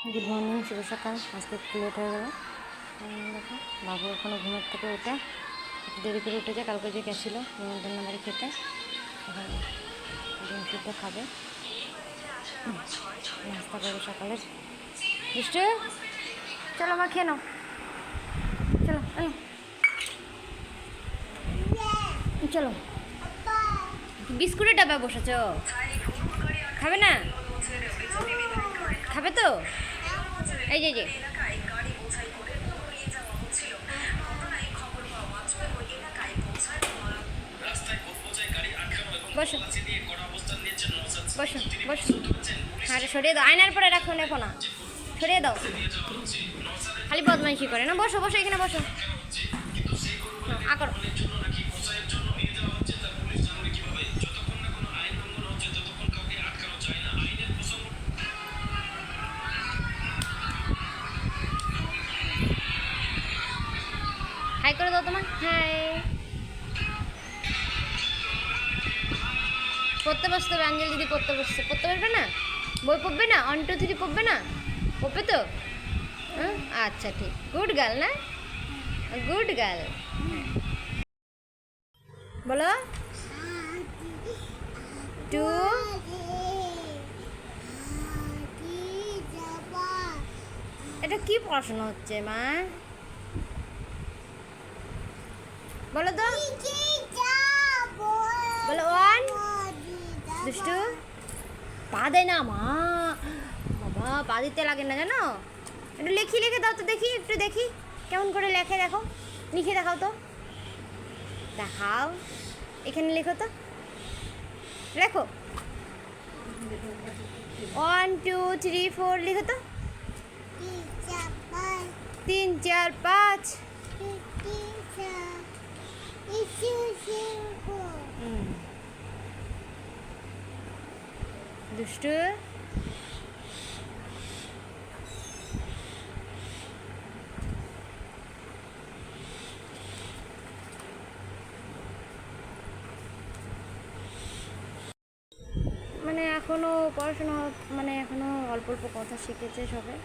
Good morning, শুভ সকাল। আজকে একটু লেট হয়ে গেল। দেখো বাবু এখনও ঘুমের থেকে উঠে একটু দেরি করে উঠেছে। কালকে যে গেছিলো নিমন্ত্রণ বাড়ি খেতে, এখন ডিম সিদ্ধ খাবে, নাস্তা করবে সকালের। বুঝতে চলো আমার খেয়ে নাও, চলো চলো। বিস্কুটের ডাব্বায় বসেছ, খাবে না? খাবে তো? এই যে বসো বসো বসো। হ্যাঁ সরিয়ে দাও, আয়নার পরে রাখো নেবো না, সরিয়ে দাও। খালি বদমাইশি করে না। বসো বসো, এখানে বসো। আকর হাই করে দাও তোমার। হাই। পড়তে বসতে হবে, আঞ্জলি দিদি পড়তে বসছে। পড়তে পারবে না? বই পড়বে না? 1 2 3 পড়বে না? পড়বে তো? হ্যাঁ আচ্ছা ঠিক। গুড গার্ল না? Good girl. বলো 2। এটা কি পড়াশোনা হচ্ছে মা? বলো তো, বলো 1। দুষ্টু পা দেয় না মা, বাবা পা দিতে লাগে না জানো। একটু লিখে দাও তো দেখি, একটু দেখি কেমন করে লেখে। দেখো লিখে দেখাও তো, দেখাও। এখানে লিখো তো, লেখো 1 2 3 4 লিখো তো। 3 4 5। দুষ্টু মানে এখনও পড়াশোনা, মানে এখনও অল্প অল্প কথা শিখেছে সবে,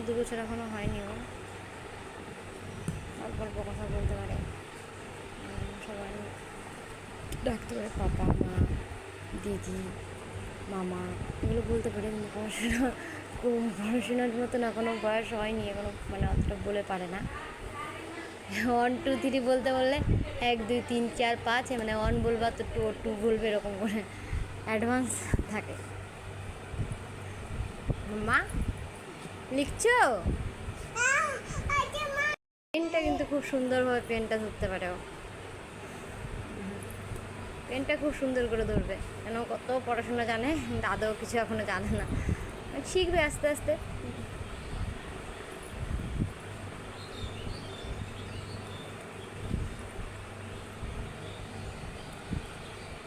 2 বছর এখনও হয়নি। ও অল্প অল্প কথা বলতে পারে, সবাই ডাকতে পারে পাপা মা দিদি মামা, এগুলো বলতে পারে। পড়াশোনার মতন এখনও বয়স হয়নি, এখনও মানে অতটা বলে পারে না। 1 2 3 বলতে বললে 1 2 3 4 5, মানে 1 বলবা তো 2 বলবে, এরকম করে অ্যাডভান্স থাকে। মা লিখছো? পেনটা কিন্তু খুব সুন্দরভাবে পেনটা ধরতে পারে ও। পেনটা খুব সুন্দর করে ধরবে, কেন কত পড়াশোনা জানে, দাদাও কিছু এখনো জানে না, শিখবে আস্তে আস্তে।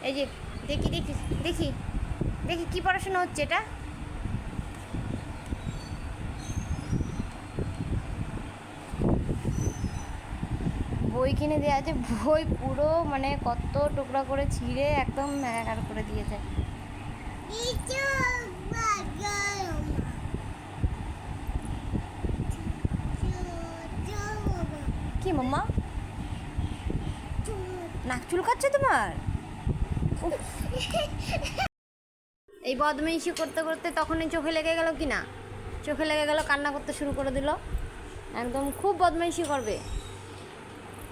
এই যে দেখি দেখি দেখি দেখি কি পড়াশোনা হচ্ছে এটা। বই কিনে দেওয়া আছে, বই পুরো মানে কত টুকরা করে ছিঁড়ে একদম একাকার করে দিয়েছে। কি মাম্মা নাক চুলকাচ্ছে তোমার? এই বদমাইশি করতে করতে তখনই চোখে লেগে গেল, কি না চোখে লেগে গেল, কান্না করতে শুরু করে দিল। একদম খুব বদমাইশি করবে।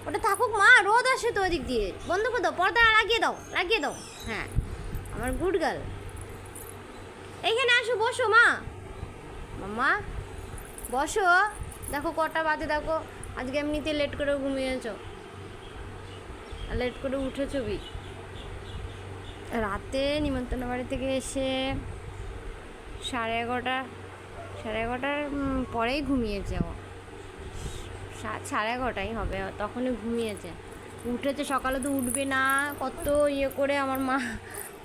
ওটা থাকুক মা, রোদ আসে তো ওদিক দিয়ে, বন্ধ করে দাও, পর্দা লাগিয়ে দাও, লাগিয়ে দাও। হ্যাঁ আমার গুড গার্ল। এইখানে আসো, বসো মা, মাম্মা বসো। দেখো কটা বাজে, দেখো আজকে এমনিতে লেট করে ঘুমিয়েছ, লেট করে উঠেছো বি। রাতে নিমন্ত্রণ বাড়ি থেকে এসে 11:30 পরেই ঘুমিয়েছে ও। 11:30 হবে, তখনই ঘুমিয়েছে। উঠেছে, সকালে তো উঠবে না, কত ইয়ে করে আমার মা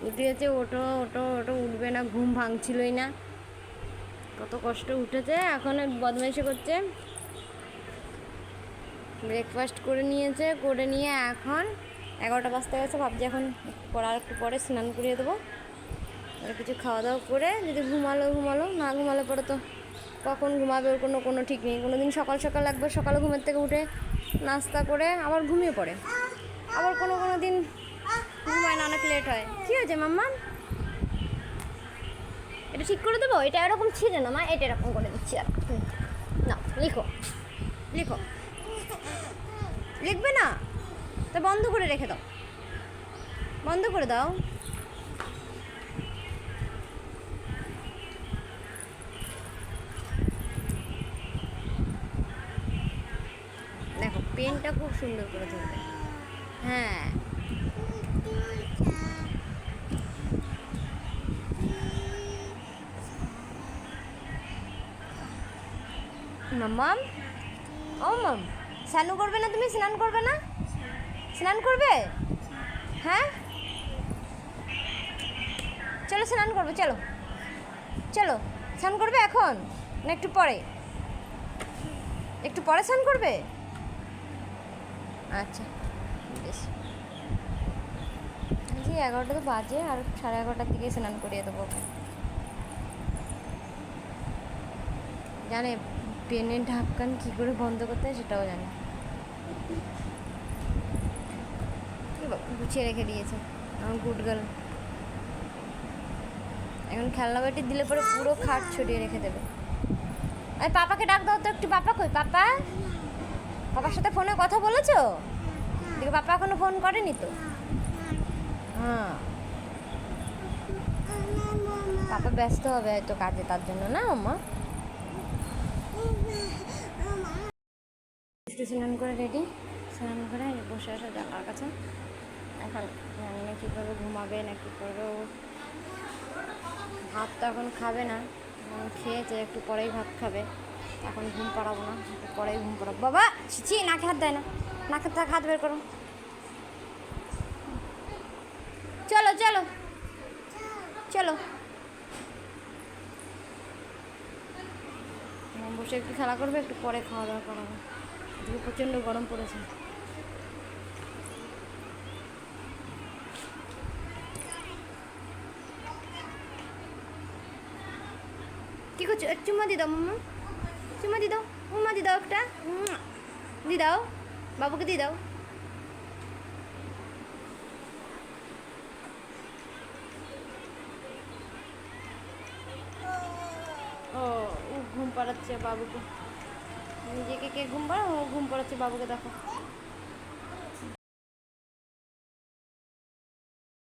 উঠিয়েছে, ওঠো ওঠো ওঠো, উঠবে না, ঘুম ভাঙছিলই না, কত কষ্ট উঠেছে। এখন বদমাইশি করছে। ব্রেকফাস্ট করে নিয়েছে, করে নিয়ে এখন 11টা বাজতে গেছে। ভাবছি এখন আর একটু পরে স্নান করিয়ে দেবো, আর কিছু খাওয়া দাওয়া করে যদি ঘুমালো, না ঘুমালে পরে তো কখন ঘুমাবে ওর কোনো ঠিক নেই। কোনো দিন সকাল সকাল একবার সকালে ঘুমের থেকে উঠে নাস্তা করে আবার ঘুমিয়ে পড়ে, আবার কোনো দিন ঘুমায় না, অনেক লেট হয়। কী হয়েছে মাম্মা? এটা ঠিক করে দেবো? এটা এরকম ছিল না মা, এটা এরকম করে দিচ্ছি। আর না, লিখো লিখো। লিখবে না তা বন্ধ করে রেখে দাও, বন্ধ করে দাও। দেখো পেনটা খুব সুন্দর করে ধরবে। হ্যাঁ মাম্মাম, ও মাম, স্নান করবে না তুমি? স্নান করবে না? স্নান করবে? হ্যাঁ চলো স্নান করবে, চলো চলো। স্নান করবে এখন না একটু পরে? একটু পরে স্নান করবে? আচ্ছা বেশ। জি 11টা তো বাজে, আর 11:30টার দিকে স্নান করিয়ে দেবো ওকে। জানে পেনের ঢাক্কান কী করে বন্ধ করতে হয় সেটাও জানে। গুছিয়ে রেখে দিয়েছে আমার গুড গার্ল। এখন খেলনা বাটি দিলে পরে পুরো খাট ছড়িয়ে রেখে দেবে। আর পাপাকে ডাক দাও তো একটু। পাপা কই? পাপা, পাপার সাথে ফোনে কথা বলেছো? দেখে পাপা এখনো ফোন করেনি তো। হ্যাঁ পাপা ব্যস্ত হবে হয়তো কাজে, তার জন্য না আম্মা। স্নান করে রেডি, স্নান করে বসে আসা জানলার কাছে। এখন জানি না কী করবে, ঘুমাবে না কী করবে। ও ভাত তো এখন খাবে না, খেয়েছে, একটু পরেই ভাত খাবে। এখন ঘুম পাড়াবো না, একটু পরেই ঘুম পাড়াবো। বাবা ছি, নাকে হাত দেয় না, নাকে থেকে হাত বের করো। চলো চলো চলো। বসে একটু খেলা করবে, একটু পরে খাওয়া দাওয়া করাবে। আজকে প্রচণ্ড গরম পড়েছে। কী করছো? এক চুম্মা দি দাও মাম্মা, চুম্মা দি দাও, উম্মা দি দাও একটা, দি দাও, বাবুকে দি দাও। ও ঘুম পাড়াচ্ছে বাবুকে, নিজেকে কে ঘুম পাড়া, ও ঘুম পাড়াচ্ছে বাবুকে, দেখো।